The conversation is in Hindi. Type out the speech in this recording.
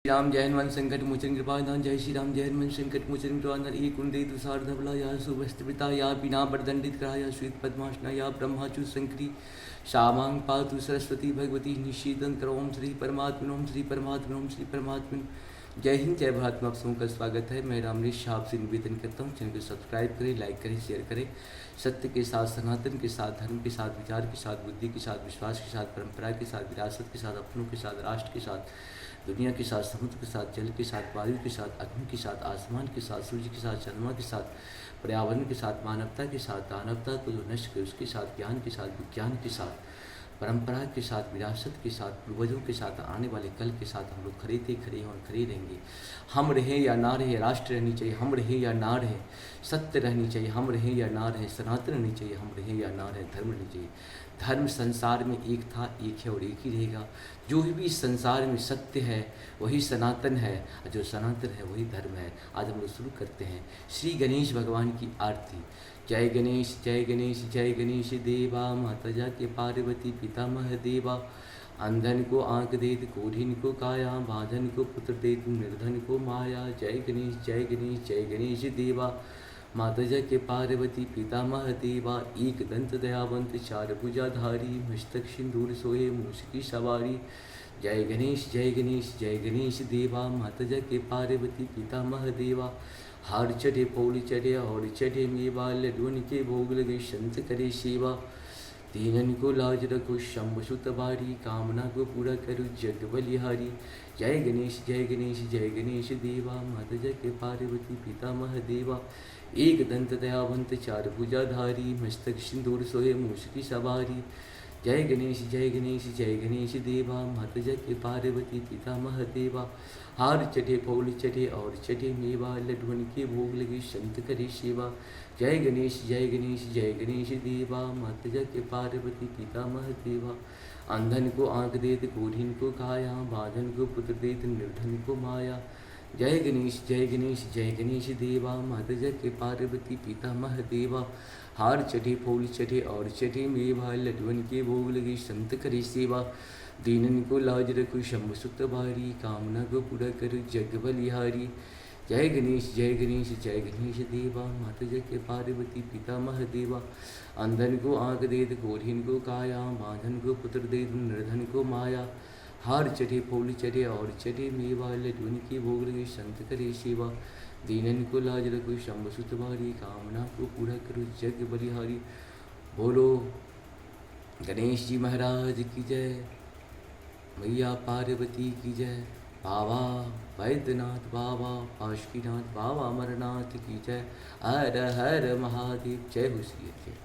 राम जय हनुमान संकट मोचन कृपाधान। जय श्री राम जय हनुमान संकट मोचन कृपाधान। एक कुंडे तुषार धवला या सुभस्त्रिता या बिना बरदंडित या श्वेत पद्मासना या ब्रह्माचु शंकरी शामांग पातु सरस्वती भगवती निशीदन ओम श्री परमात्मन ओम श्री परमात्मन ओम श्री परमात्मन। जय हिंद जय भारत में आप सबों का स्वागत है। मैं रामनीश शाह आपसे निवेदन करता हूँ, चैनल को सब्सक्राइब करें, लाइक करें, शेयर करें। सत्य के साथ, सनातन के साथ, धर्म के साथ, विचार के साथ, बुद्धि के साथ, विश्वास के साथ, परंपरा के साथ, विरासत के साथ, अपनों के साथ, राष्ट्र के साथ, दुनिया के साथ, समुद्र के साथ, जल के साथ, वायु के साथ, अग्नि के साथ, आसमान के साथ, सूर्य के साथ, चंद्रमा के साथ, पर्यावरण के साथ, मानवता के साथ, दानवता को जो नष्ट करे उसके साथ, ज्ञान के साथ, विज्ञान के साथ, परंपरा के साथ, विरासत के साथ, पूर्वजों के साथ, आने वाले कल के साथ हम लोग खड़े थे, खड़े हैं और खड़े रहेंगे। हम रहे या ना रहे, राष्ट्र रहनी चाहिए, हम रहे या ना रहे, सत्य रहनी चाहिए, हम रहे या ना रहे, सनातन रहनी चाहिए, हम रहे या ना रहे, धर्म रहनी चाहिए। धर्म संसार में एक था, एक है और एक ही रहेगा। जो भी इस संसार में सत्य है वही सनातन है, जो सनातन है वही धर्म है। आज हम लोग शुरू करते हैं श्री गणेश भगवान की आरती। जय गणेश जय गणेश जय गणेश देवा, माता जाके पार्वती पितामह देवा। अंधन को आँख देत, कोढ़िन को काया, बांधन को पुत्र देत, निर्धन को माया। जय गणेश जय गणेश जय गणेश देवा, माता जाके पार्वती पितामह देवा। एक दंत दयावंत चार भुजाधारी, मस्तक सिंदूर सोहे मूष की सवारी। जय गणेश जय गणेश जय गणेश देवा, माता जाके पार्वती पितामह देवा। हार चढ़े पौड़ी चढ़े और चढ़े मेवा, लड्डून के भोग लगे संत करे सेवा। दीनन को लाज रखो शंभ सुत बारी, कामना को पूरा करो जग बलिहारी। जय गणेश जय गणेश जय गणेश देवा, माता जाके पार्वती पितामह देवा। एक दंत दयावंत चार भुजाधारी, मस्तक सिंदूर सोहे मूष की सवारी। जय गणेश जय गणेश जय गणेश देवा, माता जाके पार्वती पितामह देवा। हार चढ़े पौल चढ़े और चढ़े मेवा, लड्डुअन के भोग लगे संत करे सेवा। जय गणेश जय गणेश जय गणेश देवा, माता जाके पार्वती पितामह देवा। अंधन को आँख देत, कोढ़िन को काया, बांधन को पुत्र देत, निर्धन को माया। जय गणेश जय गणेश जय गणेश देवा, माता जाके पार्वती पितामह देवा। हार चढ़े फूल चढ़े और चढ़े मेवा, लड्डुअन के भोग लगे संत करे सेवा। दीनन को लाज रखो शंभ सुत बारी, कामना को पूरा करो जग बलिहारी। जय गणेश जय गणेश जय गणेश देवा, माता जाके पार्वती पितामह देवा। अंधन को आँख देत, कोढ़िन को काया, बांधन को पुत्र देत, निर्धन को माया। हार चढ़े फूल चढ़े और चढ़े मेवा, लड्डुअन के भोग लगे संत करे सेवा। दीनन को लाज रखो शंभ सुत बारी, कामना को पूरा करो जग बलिहारी। बोलो गणेश जी महाराज की जय, मैया पार्वती की जय। बाबा वैद्यनाथ बाबा बासुकीनाथ बाबा अमरनाथ की जय। हर हर महादेव। जय हो श्री जय।